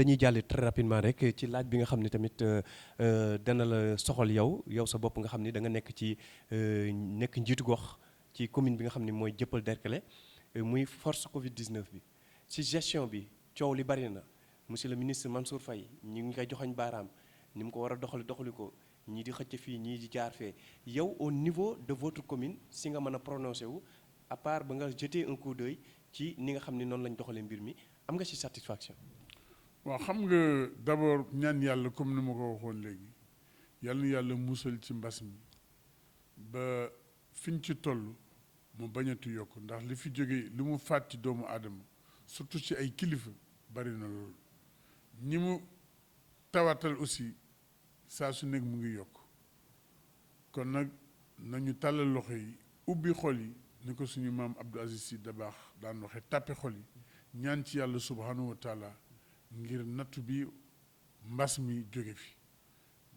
dañuy jàll très rapidement rek ci laaj bi nga xam ne tamit dana la soxal yow sa bopp nga xam ni da nga nekk ci nekk njiitu gox ci commune bi nga xam ne mooy Dieuppeul Derklé muy force Covid 19 bi ci gestion bi coow li bari na monsieur le ministre Mansour Faye ñi ngi koy joxoñ baaraam ni mu ko war a doxali ko ñii di xëcc fii ñii di jaar fee yow au niveau de votre commune si nga mën a prononcé wu à part ba nga jeter un coup d'œil ci ni nga xam ne noonu lañ doxalee mbir mi am nga ci satisfaction. waaw xam nga d'abord ñaan yàlla comme ni ma ko waxoon léegi yàlla na yàlla musal ci mbas mi ba fiñ ci toll mu bañatu yokk ndax li fi jógee li mu faat ci doomu aadama surtout ci ay kilifa bari na loolu ñi mu tawatal aussi saa su nekk mu ngi yokk kon nag nañu tàllal loxo yi ubbi xol yi ni ko suñu maam Abdou Aziz Sy Dabakh daan waxee tàppe xol yi ñaan ci yàlla subhanahu wa taala ngir nattu bi mbas mi jóge fi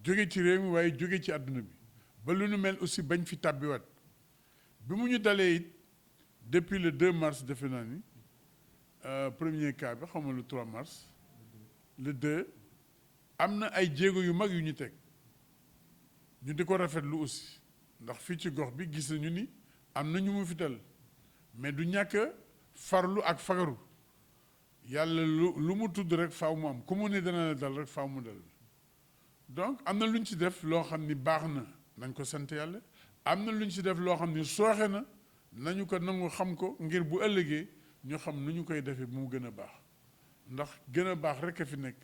jóge ci réew mi waaye jóge ci àdduna bi ba lu nu mel aussi bañ fi tàbbiwaat bi mu ñu dalee it depuis le 2 mars defe naa ni premier cas bi xaw ma le 3 mars le 2 am na ay jéego yu mag yu ñu teg ñu di ko rafetlu aussi ndax fii ci gox bi gis nañu ni am na ñu mu fi dal mais du ñàkk farlu ak fagaru yàlla lu mu tudd rek faaw mu am ku mu ne dana la dal rek faaw mu dal donc am na lu ñu ci def loo xam ni baax na nañ ko sant yàlla am na lu ñu ci def loo xam ni sooxe na nañu ko nangu xam ko ngir bu ëllëgee ñu xam nu ñu koy defee bu mu gën a baax ndax gën a baax rek a fi nekk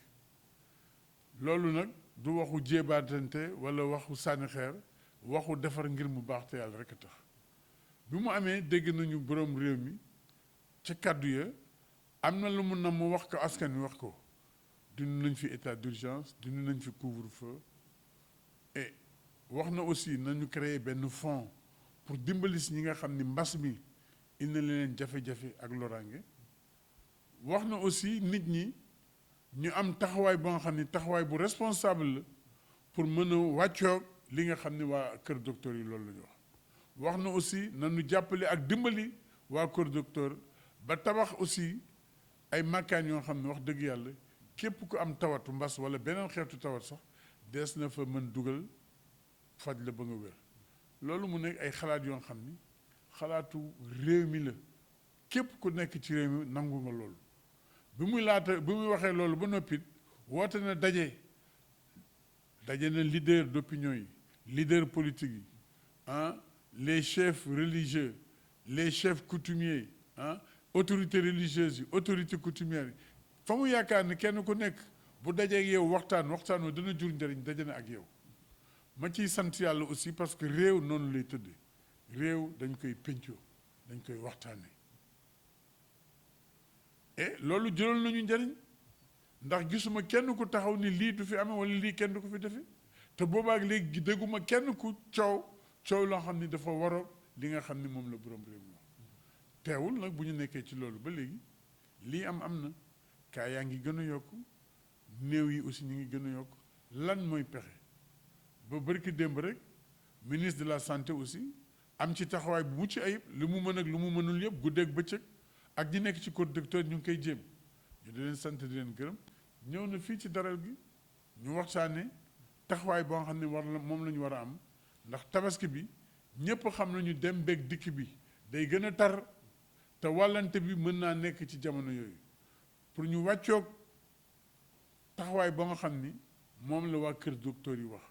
loolu nag du waxu jéebaatante wala waxu sànni xeer waxu defar ngir mu baax te yàlla rek a tax bi mu amee dégg nañu borom réew mi ca kàddu ya am na lu mu nam mu wax ko askan wi wax ko dund nañ fi état d'urgence dund nañ fi couvre-feu et wax na aussi nañu créer benn fonds pour dimbali si ñi nga xam ni mbas mi indi na leen jafe-jafe ak loraange wax na aussi nit ñi ñu am taxawaay ba nga xam ni taxawaay bu responsable la pour mën a wàccoog li nga xam ni waa kër docteur yi loolu la ñu wax na aussi nañu jàppale ak dimbali waa kër docteur ba tabax aussi ay makkaan yoo xam ne wax dëgg yàlla képp ku am tawatu mbas wala beneen xeetu tawat sax dees na fa mën dugal faj la ba nga wér loolu mu nekk ay xalaat yoo xam ni xalaatu réew mi la képp ku nekk ci réew mi nangu nga loolu bi muy waxee loolu ba noppit woote na daje na leader d'opinion yi leader politique yi les chefs religieux les chefs coutumiers autorités religieuses yi autorités coutumières yi fa mu yaakaar ni kenn ku nekk bu dajee ak yow waxtaan wa dana jur njëriñ daje na ak yow ma ciy sant yàlla aussi parce que réew noonu lay tëddee réew dañ koy pencoo dañ koy waxtaane et loolu jëloon nañu njëriñ ndax gisuma kenn ku taxaw ni lii du fi amee wala lii kenn du ko fi defee te boobaak léegi dégguma kenn ku coow loo xam ni dafa waroon li nga xam ni moom la borom réew mi teewul nag bu ñu nekkee ci loolu ba léegi lii am na kaa yaa ngi gën a yokk néew yi aussi ñu ngi gën a yokk lan mooy pexe ba bërki démb rek ministre de la santé aussi am ci taxawaay bu mucc ayib lu mu mën ak lu mu mënul yëpp guddeeg bëccëg ak ñi nekk ci kër docteur ñu ngi koy jéem ñu di leen sant di leen gërëm ñëw na fii ci daral gi ñu waxtaane taxawaay boo xam ne moom la ñu war a am ndax tabaski bi ñëpp xam nañu dem beeg dikk bi day gën a tar te wàllante bi mën naa nekk ci jamono yooyu pour ñu wàccoog taxawaay ba nga xam ni moom la waa kër docteur yi wax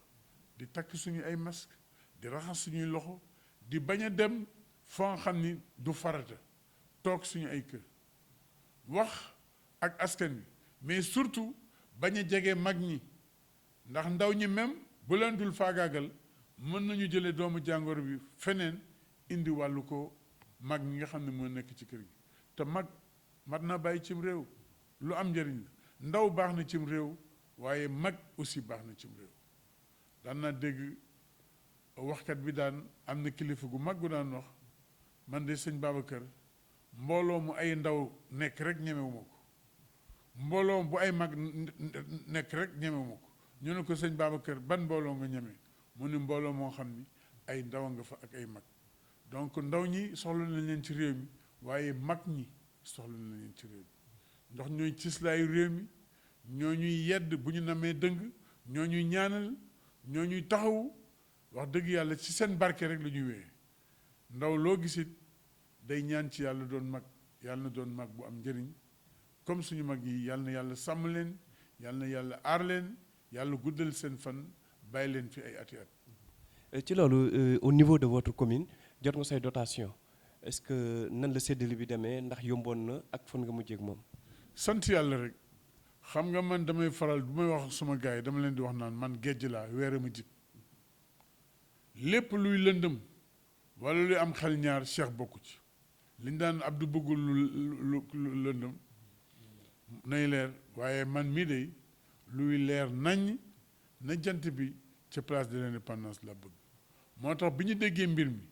di takk suñu ay masque di raxas suñuy loxo di bañ a dem foo nga xam ni du farata toog suñu ay kër wax ak askan wi mais surtout bañ a jege mag ñi ndax ndaw ñi même bu leen dul faagaagal mën nañu jëlee doomu jàngoro bi feneen indi wàllu ko mag ñi nga xam ne moo nekk ci kër gi te mag mat na bàyyi cim réew lu am njëriñ la ndaw baax na cim réew waaye mag aussi baax na cim réew daan naa dégg waxkat bi daan am na kilifa gu mag gu daan wax man de sëñ Babacar mbooloo mu ay ndaw nekk rek ñemewuma ko mbooloo bu ay mag nekk rek ñemewuma ko ñu ne ko sëñ Babacar ban mbooloo nga ñeme mu ne mbooloo moo xam ni ay ndaw nga fa ak ay mag donc ndaw ñi soxla nañ leen ci réew mi waaye mag ñi soxla nañ leen ci réew mi ndax ñooy cislaayu réew mi ñoo ñuy yedd bu ñu namee dëng ñoo ñuy ñaanal ñoo ñuy taxawu wax dëgg yàlla ci seen barke rek la ñuy wéyee ndaw loo gisit day ñaan ci yàlla doon mag yàlla na doon mag bu am njëriñ comme suñu mag yi yàlla na yàlla sàmm leen yàlla na yàlla aar leen yàlla guddal seen fan bàyyi leen fi ay ati at. ci loolu au niveau de votre commune jot nga say dotation est-ce que nan la séddale bi demee ndax yomboon na ak fan nga mujjee ak moom. sant yàlla rek xam nga man damay faral bu may wax ak suma gars yi dama leen di wax naan man géej laa weer ma jib lépp luy lëndëm wala luy am xel ñaar Cheikh bokku ci liñ daan Abdou bëggul lu lëndëm nay leer waaye man mii de luy leer nañ na jant bi ca place de l'indépendance la bëgg moo tax bi ñu déggee mbir mi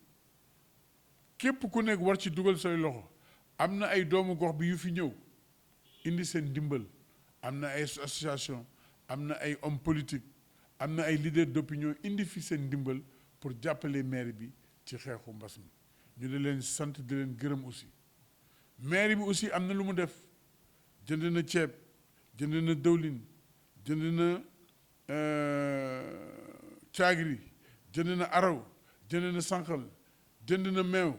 képp ku nekk war ci dugal say loxo am na ay doomu gox bi yu fi ñëw indi seen ndimbal am na ay association am na ay homme politique am na ay leader d'opinion indi fi seen ndimbal pour jàppale maire bi ci xeexu mbas mi ñu di leen sant di leen gërëm aussi maire bi aussi am na lu mu def jënd na ceeb jënd na dëwlin jënd na caagri jënd na araw jënd na sànqal jënd na meew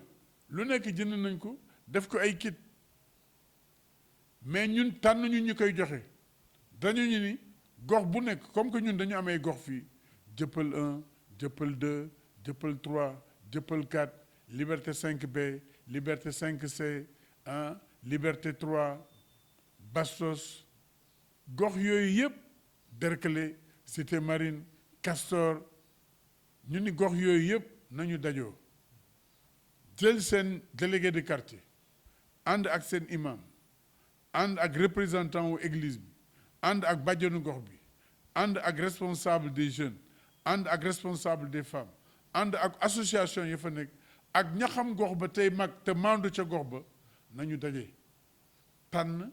lu nekk jënd nañ ko def ko ay kit mais ñun tànn ñu koy joxe dañu ñu ni gox bu nekk comme que ñun dañu am ay gox fii jëppal 1 jëppal 2 jëppal 3 jëppal 4 liberté 5B liberté 5C liberté 3 Bastos gox yooyu yëpp Derklé Cité Marine Castor ñu ni gox yooyu yëpp nañu dajoo jël seen délégué de quartier ànd ak seen imam ànd ak représentant wu église bi ànd ak bàjjenu gox bi ànd ak responsable des jeunes ànd ak responsable des femmes ànd ak association yi fa nekk ak ñaxam gox ba tey mag te maandu ca gox ba nañu daje tànn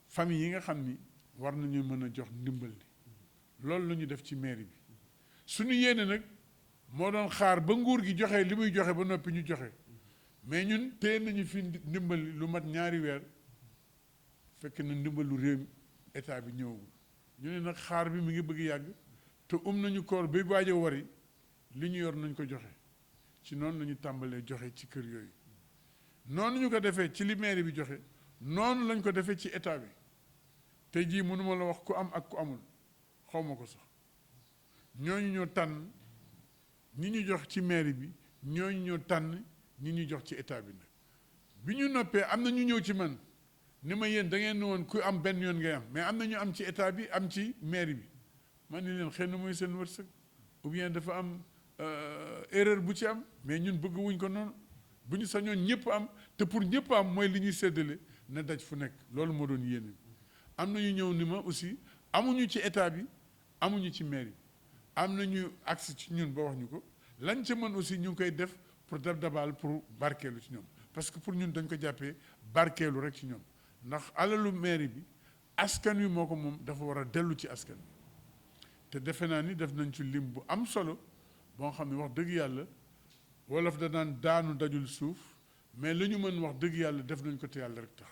famille yi nga xam ni war nañu mën a jox ndimbal li loolu la ñu def ci mairie bi suñu yéene nag moo doon xaar ba nguur gi joxe li muy joxe ba noppi ñu joxe mais ñun téye nañu fi ndimbal li lu mat ñaari weer fekk na ndimbalu réew état bi ñëwagul ñu ne nag xaar bi mi ngi bëgg yàgg te nañu koor ba waaj a wari li ñu yor nañ ko joxe ci noonu la ñu tàmbalee joxe ci kër yooyu noonu ñu ko defee ci li mairie bi joxe noonu lañ ko defee ci état bi tey jii mënuma la wax ku am ak ku amul xaw ma ko sax ñooñu ñoo tànn ñi ñu jox ci mairie bi ñooñu ñoo tànn ñi ñu jox ci état bi nag bi ñu noppee am na ñu ñëw ci man ni ma yéen da ngeen ne woon ku am benn yoon ngay am mais am na ñu am ci état bi am ci mairie bi man ni leen xëy na mooy seen wërsëg ou bien dafa am erreur bu ci am mais ñun bëgg wuñ ko noonu bu ñu sañoon ñëpp am te pour ñëpp am mooy li ñuy séddale na daj fu nekk loolu moo doon yéene am na ñu ñëw ni ma aussi amuñu ci état bi amuñu ci mairie bi am na ñu agsi ci ñun ba wax ñu ko lañ ca mën aussi ñu ngi koy def pour dabal pour barkeelu ci ñoom parce que pour ñun dañ ko jàppee barkeelu rek ci ñoom ndax alalu mairie bi askan wi moo ko moom dafa war a dellu ci askan wi te defe naa ni def nañ ci lim bu am solo boo xam ne wax dëgg yàlla wolof da naan daanu dajul suuf mais la ñu mën wax dëgg yàlla def nañ ko te yàlla rek tax.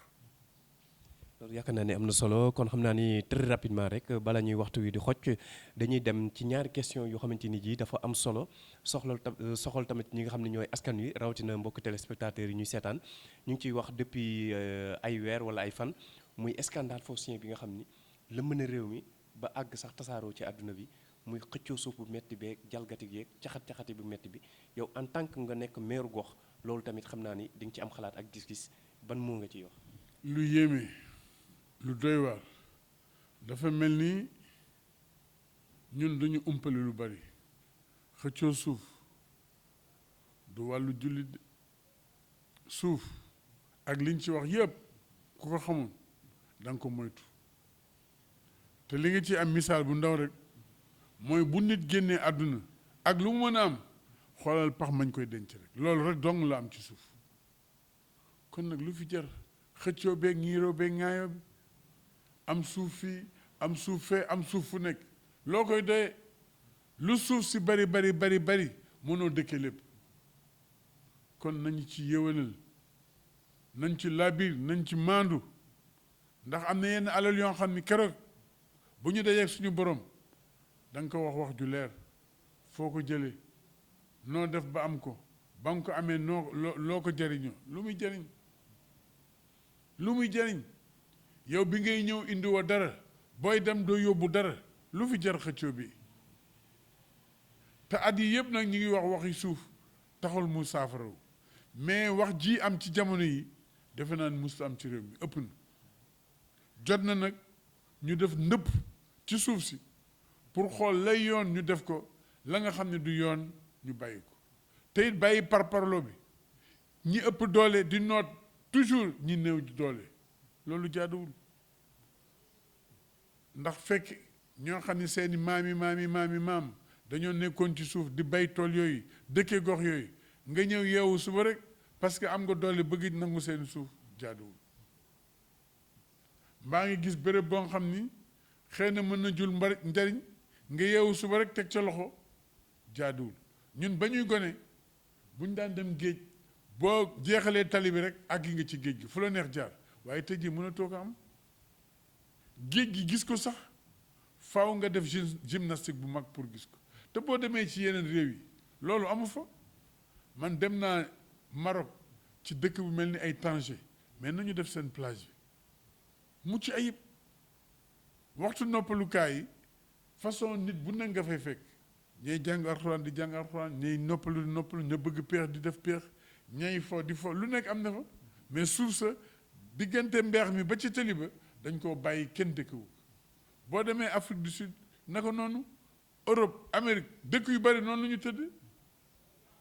loolu yaakaar naa ne am na solo kon xam naa ni très rapidement rek bala ñuy waxtu wi di xocc dañuy dem ci ñaari question yoo xamante ni ji dafa am solo soxal tamit ñi nga xam ne ñooy askan wi rawatina mbokk téléspectateurs yi ñuy seetaan ñu ngi ciy wax depuis ay weer wala ay fan muy scandale foncier bi nga xam ni la mën a réew mi ba àgg sax tasaaroo ci àdduna bi muy xëccoo suuf bu metti beeg jalgati geeg caxat-caxati bu metti bi yow en tant que nga nekk maire gox loolu tamit xam naa ni di nga ci am xalaat ak gis-gis ban moo nga ciy wax. lu yéeme. lu doy waar dafa mel ni ñun dañu umpale lu bari xëccoo suuf du wàllu jullit suuf ak liñ ci wax yépp ku ko xamoon da nga ko moytu te li nga ci am misaal bu ndaw rek mooy bu nit génnee àdduna ak lu mu mën a am xoolal pax mañ koy denc rek loolu rek dong la am ci suuf kon nag lu fi jar xëccoo beeg ñiiroo beeg ŋaayoo bi am suuf fii am suuf fee am suuf fu nekk loo koy doyee lu suuf si bari mënoo dëkke lépp kon nañu ci yéwénal nañ ci labir nañ ci maandu ndax am na yenn alal yoo xam ni keroog bu ñu dajee suñu borom da nga ko wax ju leer foo ko jëlee noo def ba am ko ba nga ko amee loo ko jëriñoo lu muy jëriñ lu muy jëriñ yow bi ngay ñëw indi woo dara booy dem doo yóbbu dara lu fi jar xëccoo bi te at yi yëpp nag ñu ngi wax waxi suuf taxul mu saafaraw mais wax ji am ci jamono yi defe naa ne musta am ci réew mi ëpp na jot na nag ñu def ndëpp ci suuf si pour xool lay yoon ñu def ko la nga xam ne du yoon ñu bàyyi ko te it bàyyi parparloo bi ñi ëpp doole di noot toujours ñi néew doole loolu jaaduwul ndax fekk ñoo xam ne seeni maam dañoo nekkoon ci suuf di bay tool yooyu dëkkee gox yooyu nga ñëw yeewu suba rek parce que am nga doole bëgg nangu seeni suuf jaaduwul mbaa ngi gis béréb boo xam ni xëy na mën na jul njariñ nga yeewu suba rek teg ca loxo jaaduwul ñun ba ñuy gone buñ daan dem géej boo jeexalee tali bi rek àggi nga ci géej gi fu la neex jaar waaye tey jii mënatoo ko am géej gi gis ko sax faaw nga def gymnastique bu mag pour gis ko te boo demee ci yeneen réew yi loolu amu fa man dem naa Maroc ci dëkk bu mel ni ay Tanger mais nañu def seen plage bi mucc ayib waxtu noppalukaay yi façon nit bu ne nga fay fekk ñay jàng alxuraan di jàng alxuraan ñay noppalu di noppalu ña bëgg peex di def peex ñay fo di fo lu nekk am na fa mais suuf sa diggante mbeex mi ba ci tëli ba dañ koo bàyyi kenn dëkkewu boo demee Afrique du Sud naka noonu Europe Amérique dëkk yu bari noonu la ñu tëdd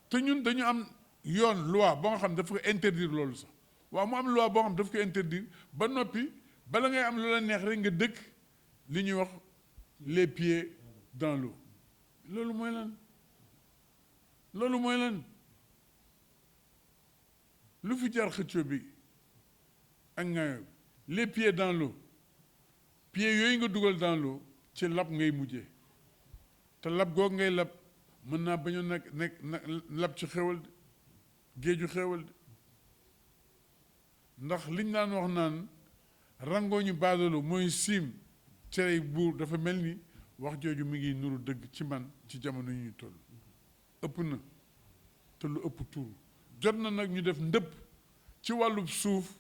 te ñun dañu am yoon loi boo nga xam dafa ko interdire loolu sax waaw mu am loi boo xam daf ko interdire ba noppi bala ngay am lu la neex rek nga dëkk li ñuy wax les pieds dans l'eau loolu mooy lan loolu mooy lan lu fi jar xëccoo bi ak ngaayoo les pieds dans l'eau pieds yooyu nga dugal dans l'eau ci lab ngay mujjee te lab googu ngay lab mën naa bañ a nekk lab ci xewal de géeju xewal de ndax liñ daan wax naan rangooñu baadoolo mooy siim cerey buur dafa mel ni wax jooju mi ngi nuru dëgg ci man ci jamono yu ñu toll ëpp na te lu ëpp tuuru jot na nag ñu def ndëpp ci wàllu suuf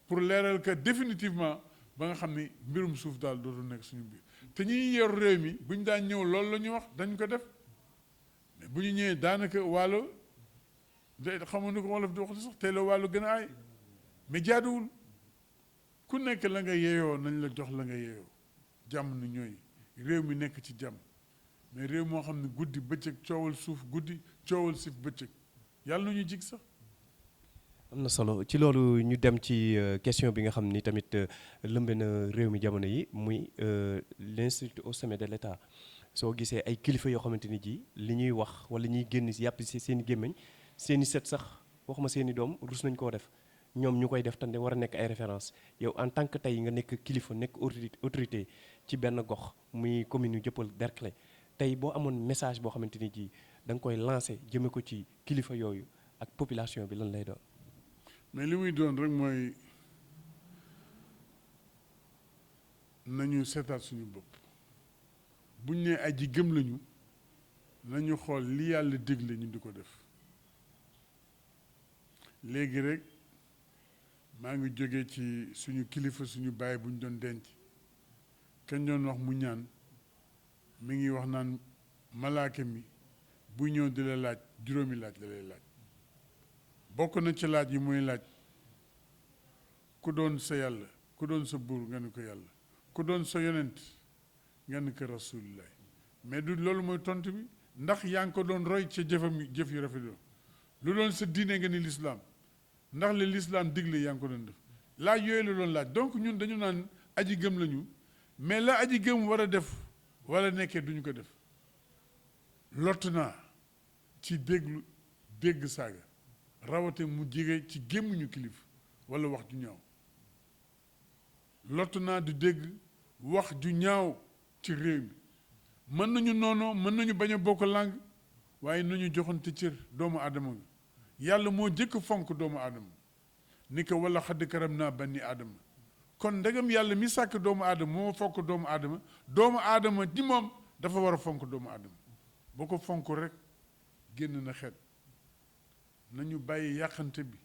pour leeral que définitivement ba nga xam ni mbirum suuf daal dootu nekk suñu biir te ñuy yor réew mi bu ñu daan ñëw loolu la ñuy wax dañ ko def mais bu ñu ñëwee daanaka wàllu de xamoon ni ko wolof di wax sax tey la wàllu gën a aay mais jaaduwul ku nekk la nga yeeyoo nañ la jox la nga yeeyoo jàmm ni ñooy réew mi nekk ci jàmm mais réew moo xam ne guddi bëccëg coowal suuf guddi coowal suuf bëccëg yàlla na ñu jig sax. am na solo ci loolu ñu dem ci question bi nga xam ni tamit lëmbe na réew mi jamono yi muy l'institut au sommet de l'État soo gisee ay kilifa yoo xamante ni ji li ñuy wax wala ñuy génn si yàpp si seen i gémmiñ seen i set sax waxuma seen i doom rus nañ koo def ñoom ñu koy def tande war a nekk ay référence yow en tant que tey nga nekk kilifa nekk autorité ci benn gox muy commune yu Dieuppeul Derklé tey boo amoon message boo xamante ni ji da nga koy lancé jëme ko ci kilifa yooyu ak population bi lan lay doon. mais li muy doon rek mooy nañu seetaat suñu bopp buñ ne aji gëm lañu nañu xool li yàlla digle ñu di ko def léegi rek maa ngi jóge ci suñu kilifa suñu baay bu ñu doon denc kañ doon wax mu ñaan mi ngi wax naan malaaka mi bu ñëw di la laaj juróomi laaj la lay laaj bokk na ci laaj yi muy laaj ku doon sa yàlla ku doon sa buur nga ne ko yàlla ku doon sa yonent nga ne ko rasulullah mais du loolu mooy tontu bi ndax yaa ngi ko doon roy ca jëf yu rafet lu doon sa diine nga ni l'islam ndax li l'islam digle yaa ngi ko doon def laaj yooyu la doon laaj donc ñun dañu naan aji gëm lañu mais la aji gëm war a def wala nekkee duñu ko def lott naa ci dégg saaga rawate mu jege ci gémmuñu kilif wala wax ju ñaaw lott naa di dégg wax ju ñaaw ci réew mi mën nañu noonoo mën nañu bañ a bokk langue waaye nañu joxante cër doomu aadama nga yàlla moo jëkk fonk doomu aadama ni ko wala xadd karam naa banni aadama kon ndegam yàlla mi sàkk doomu aadama moo fonk doomu aadama di moom dafa war a fonk doomu aadama boo ko fonk rek génn na xeet nañu bàyyi yàqante bi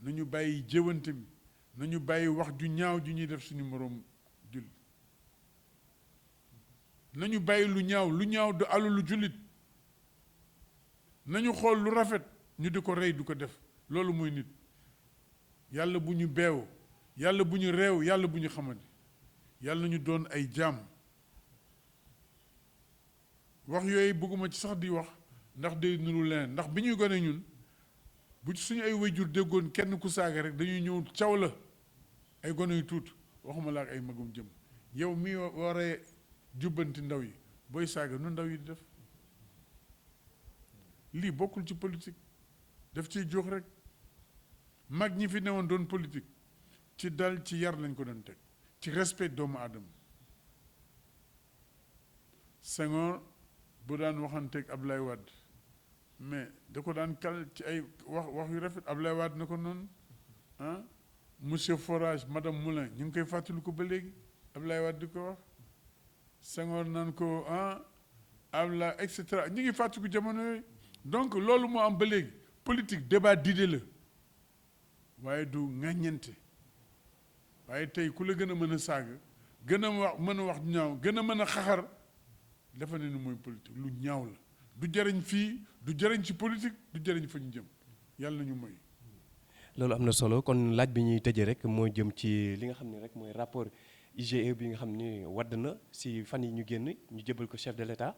nañu bàyyi jëwante bi nañu bàyyi wax ju ñaaw ju ñuy def suñu moroom jullit nañu bàyyi lu ñaaw du alalu jullit nañu xool lu rafet ñu di ko rey du ko def loolu mooy nit yàlla bu ñu beew yàlla bu ñu réew yàlla bu ñu xamante yàlla nañu doon ay jaam wax yooyu bëgguma ci sax di wax ndax day nuru leneen ndax bi ñuy gone ñun bu suñu ay wayjur déggoon kenn ku saaga rek dañuy ñëw caw la ay gone yu tuut waxuma la ak ay magum jëm yow mi waree jubbanti ndaw yi booy saaga nu ndaw yi di def lii bokkul ci politique daf ciy jox rek mag ñi fi newoon doon politique ci dal ci yar lañ ko doon teg ci respect doomu aadama Senghor bu daan waxanteeg Ablaye Wade mais da ko daan kal ci ay wax yu rafet Ablaye Wade na ko noonu ah monsieur Forage madame Moulin ñu ngi koy fàttali ko ba léegi Ablaye Wade di ko wax Senghor naan ko Ablaye et cetera ñu ngi fàttaliku jamono yooyu donc loolu moo am ba léegi politique débat d'idée la waaye du ŋàññente waaye tey ku la gën a mën a saaga gën a wax ñaaw gën a mën a xaxar dafa ne ni mooy politique lu ñaaw la du jëriñ fii du jëriñ ci politique du jëriñ fa ñu jëm yàlla nañu moy loolu am na solo kon laaj bi ñuy tëjee rek moo jëm ci li nga xam ne rek mooy rapport IGE bi nga xam ni wadd na si fan yi ñu génn ñu jébal ko chef de l'État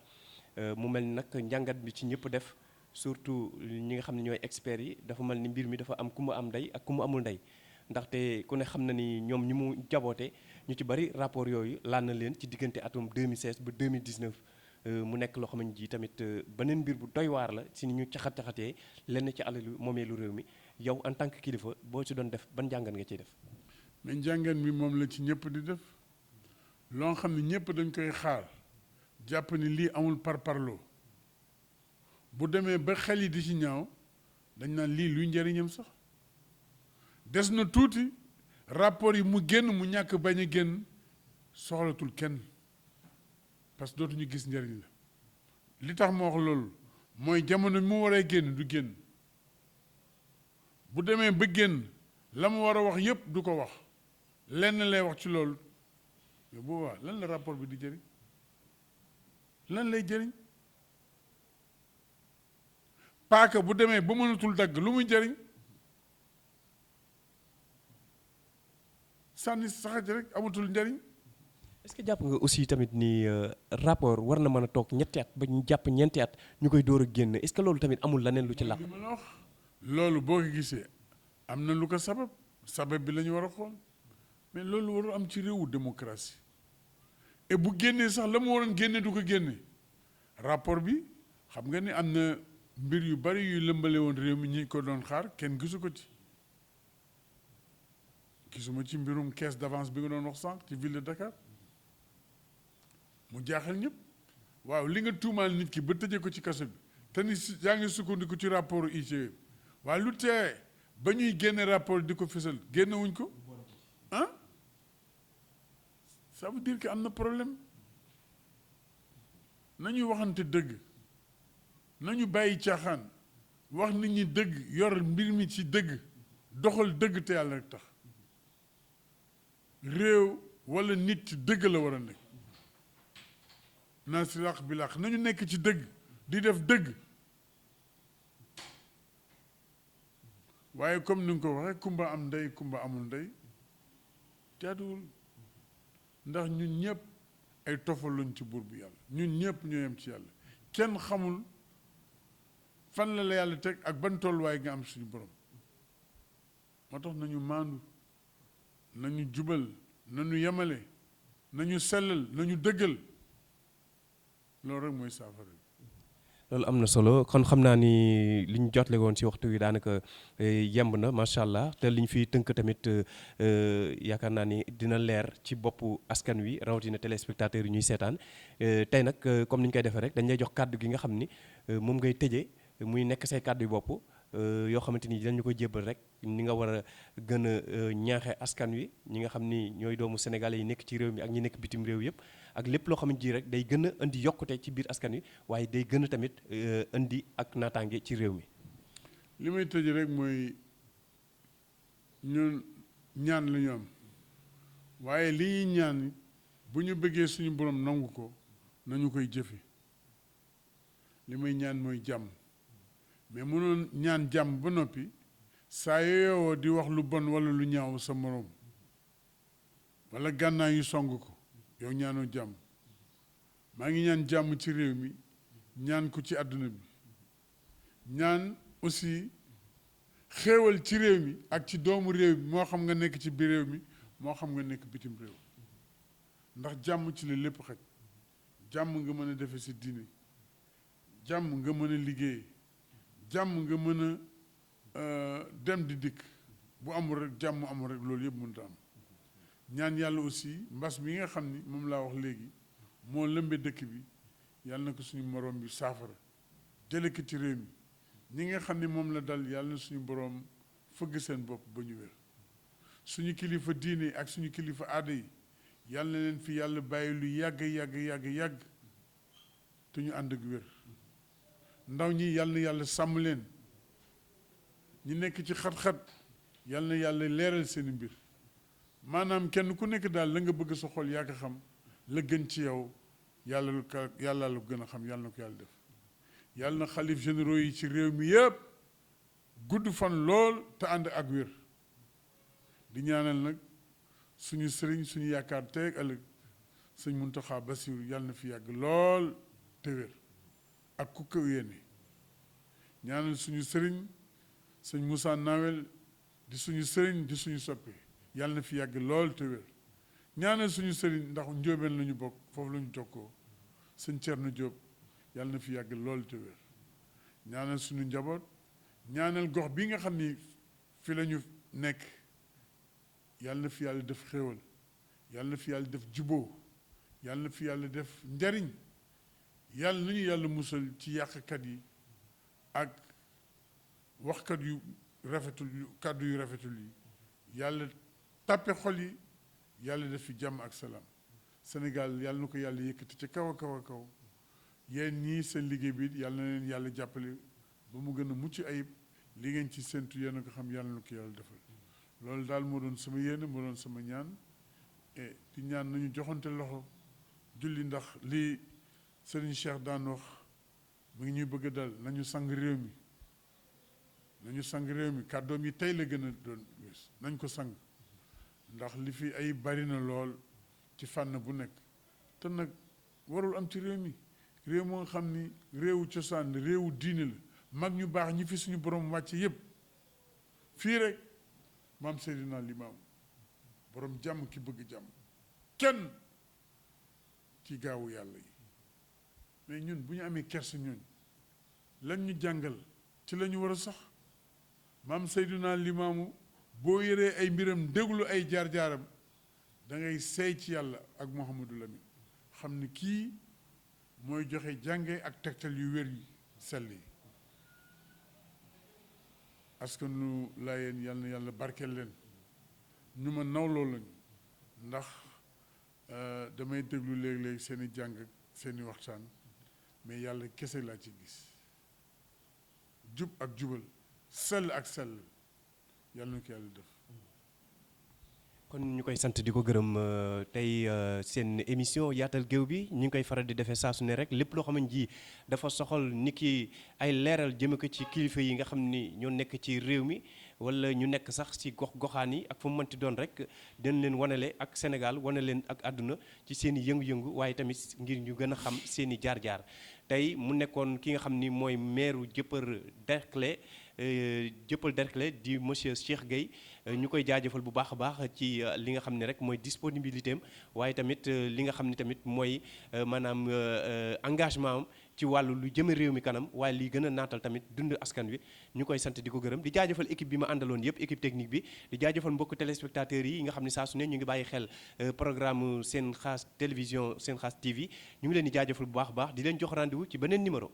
mu mel ni nag njàngat bi ci ñëpp def surtout ñi nga xam ne ñooy experts yi dafa mel ni mbir mi dafa am ku mu am ndey ak ku mu amul ndey ndaxte ku ne xam na ni ñoom ñi mu jaboote ñu ci bari rapport yooyu laal na leen ci diggante atum 2016 ba 2019 mu nekk loo xam ne ji tamit beneen mbir bu doy waar la si ni ñu caxat-caxatee lenn ci alalu moomeelu réew mi yow en tant que kilifa boo ci doon def ban njàngat nga ciy def. mais njàngat mi moom la ci ñëpp di def loo xam ne ñëpp dañ koy xaar jàpp ni lii amul parparloo bu demee ba xel yi di ci ñaaw dañ naan lii luy njëriñam sax des na tuuti rapport yi mu génn mu ñàkk bañ a génn soxlatul kenn parce que dootuñu gis njëriñ la li tax ma wax loolu mooy jamono mu waree génn du génn bu demee ba génn la mu war a wax yépp du ko wax lenn lay wax ci loolu mais bu boobaa lan la rapport bi di jëriñ lan lay jëriñ paaka bu demee ba mënatul dagg lu muy jëriñ sànni saxaat rek amatul njëriñ. est-ce que jàpp nga aussi tamit ni rapport war na mën a toog ñetti at ba ñu jàpp ñeenti at ñu koy door a génn est-ce que loolu tamit amul leneen lu ci làq. li ma la wax loolu boo ko gisee am na lu ko sabab bi la ñu war a xool mais loolu warul am ci réewu démocratie et bu génnee sax la mu waroon génne du ko génne rapport bi xam nga ni am na mbir yu bari yuy lëmbale woon réew mi ñi ko doon xaar kenn gisu ko ci gisuma ci mbirum caisse d'avance bi nga doon wax sànq ci ville de Dakar mu jaaxal ñëpp waaw li nga tuumaal nit ki ba tëjee ko ci kaso bi te ni yaa ngi sukkandiku ci rapport IGE waaye lu tee ba ñuy génne rapport di ko fësal génnewuñ ko ah ça veut dire que am na problème nañuy waxante dëgg nañu bàyyi caaxaan wax nit ñi dëgg yor mbir mi ci dëgg doxal dëgg te yàlla rek tax réew walla nit ci dëgg la war a nekk naa si làq bi làq nañu nekk ci dëgg di def dëgg waaye comme ni nga ko waxee kumba am ndey kumba amul ndey jaaduwul ndax ñun ñëpp ay tofal lañ ci buur bu yàlla ñun ñëpp ñoo yem ci yàlla kenn xamul fan la yàlla teg ak ban tolluwaay nga am suñu borom moo tax nañu maandu nañu jubal nañu yemale nañu sellal nañu dëggal loolu rek mooy saafara. loolu am na solo kon xam naa ni li ñu jotle woon ci waxtu wi daanaka yemb na macha allah te li ñu fiy tënk tamit yaakaar naa ni dina leer ci boppu askan wi rawatina téléspectateurs yi ñuy seetaan tey nag comme ni ñu koy defee rek dañ lay jox kàddu gi nga xam ni moom ngay tëjee muy nekk say kàddu yu bopp yoo xamante ni dañu ko jébbal rek ni nga war a gën a ñaaxe askan wi ñi nga xam ni ñooy doomu sénégalais yi nekk ci réew mi ak ñi nekk bitim réew yëpp ak lépp loo xamante ji rek day gën a indi yokkute ci biir askan wi waaye day gën a tamit indi ak naataange ci réew mi. li may tëj rek mooy ñun ñaan la ñu am waaye li ñuy ñaan bu ñu bëggee suñu borom nangu ko nañu koy jëfe li may ñaan mooy jàmm mais mënoon ñaan jàmm ba noppi saa yooyoo di wax lu bon walla lu ñaaw sa morom walla gànnaay yu song ko yow ñaanoo jàmm maa ngi ñaan jàmm ci réew mi ñaan ko ci àdduna bi ñaan aussi xéewal ci réew mi ak ci doomu réew mi moo xam nga nekk ci biir réew mi moo xam nga nekk bitim réew ndax jàmm ci la lépp xaj jàmm nga mën a defe si diine jàmm nga mën a liggéey jàmm nga mën a dem di dikk bu amul rek jàmm amul rek loolu yëpp mënut a am ñaan yàlla aussi mbas mi nga xam ni moom laa wax léegi moo lëmbe dëkk bi yàlla na ko suñu moroom bi saafara jële ko ci réew mi ñi nga xam ni moom la dal yàlla na suñu boroom fëgg seen bopp ba ñu wér suñu kilifa diine ak suñu kilifa aada yi yàlla na leen fi yàlla bàyyi lu yàgg te ñu ànd ak wér ndaw ñi yàlla sàmm leen ñi nekk ci xat-xat yàlla na yàlla leeral seeni mbir maanaam kenn ku nekk daal la nga bëgg sa xol yaa ko xam la gën ci yow yàlla la ko gën a xam yàlla na ko yàlla def yàlla na xalif généraux yi ci réew mi yëpp gudd fan lool te ànd ak wér di ñaanal nag suñu sëriñ suñu yaakaar tey ak ëllëg sëñ Muntaxa Basiru yàlla na fi yàgg lool te wér ak ku ko yéene ñaanal suñu sëriñ sëñ Moussa Nawel di suñu sëriñ di suñu soppe yàlla na fi yàgg lool te wér ñaanal suñu sëriñ ndax njóobeen la ñu bokk foofu la ñu jokkoo sëñ Thierno Diop yàlla na fi yàgg lool te wér ñaanal suñu njaboot ñaanal gox bi nga xam ni fi la ñu nekk yàlla na fi yàlla def xéewal yàlla na fi yàlla def juboo yàlla na fi yàlla def njariñ yàlla na ñu yàlla musal ci yàqkat yi ak waxkat yu rafetul kàddu yu rafetul yi yàlla tàppe xol yi yàlla def fi jàmm ak salaam Sénégal yàlla na ko yàlla yëkkati ci kaw a kaw a kaw yéen ñii seen liggéey bi yàlla na leen yàlla jàppale ba mu gën a mucc ayib li ngeen ci séntu yéen a ko xam yàlla na ko yàlla defal loolu daal moo doon sama yéene moo doon sama ñaan et di ñaan nañu joxante loxo julli ndax li Serigne Cheikh daan wax mu ngi ñuy bëgg a dal nañu sang réew mi nañu sang réew mi kàddoom yi tey la gën a doon wés nañ ko sang ndax li fi ay bari na lool ci fànn bu nekk te nag warul am ci réew mi réew moo xam ni réewu cosaan réewu diine la mag ñu baax ñi fi suñu borom wàcce yépp fii rek maam Seydina Limaamu borom jàmm ki bëgg jàmm kenn ci gaawu yàlla yi mais ñun bu ñu amee kersa ñooñ lan ñu jàngal ci la ñu war a sax maam Seydina Limaamu boo yëree ay mbiram déglu ay jaar-jaaram da ngay seey ci yàlla ak Mouhamadou Lamine xam ni kii mooy joxe jànge ak tegtal yu wér yi sell yi askanu Laayeen yal na yàlla barkeel leen ñu ma nawloo lañu ndax damay déglu léeg-léeg seen i jàng ak seen i waxtaan mais yàlla kese laa ci gis jub ak jubal sell ak sell yàlla na ko yàlla def. kon ñu koy sant di ko gërëm tey seen émission yaatal géew bi ñu ngi koy faral di defee saa su ne rek lépp loo xamante ji dafa soxal ni ki ay leeral jëme ko ci kilifa yi nga xam ni ñoo nekk ci réew mi wala ñu nekk sax ci gox-goxaan yi ak fu mu mënti doon rek dañ leen wanale ak Sénégal wane leen ak àdduna ci seen i yëngu-yëngu waaye tamit ngir ñu gën a xam seen i jaar-jaar tey mu nekkoon ki nga xam ni mooy maire Dieuppeul Derklé di monsieur Cheikh Gueye ñu koy jaajëfal bu baax a baax ci li nga xam ne rek mooy disponibilité am waaye tamit li nga xam ne tamit mooy maanaam engagement am ci wàllu lu jëme réew mi kanam waaye li gën a naatal tamit dund askan wi ñu koy sant di ko gërëm di jaajëfal équipe bi ma àndaloon yëpp équipe technique bi di jaajëfal mbokk téléspectateurs yi nga xam ne saa su ne ñu ngi bàyyi xel programme Sen Xaas télévision Sen Xaas TV ñu ngi leen di jaajëfal bu baax a baax di leen jox rendez-vous ci beneen numéro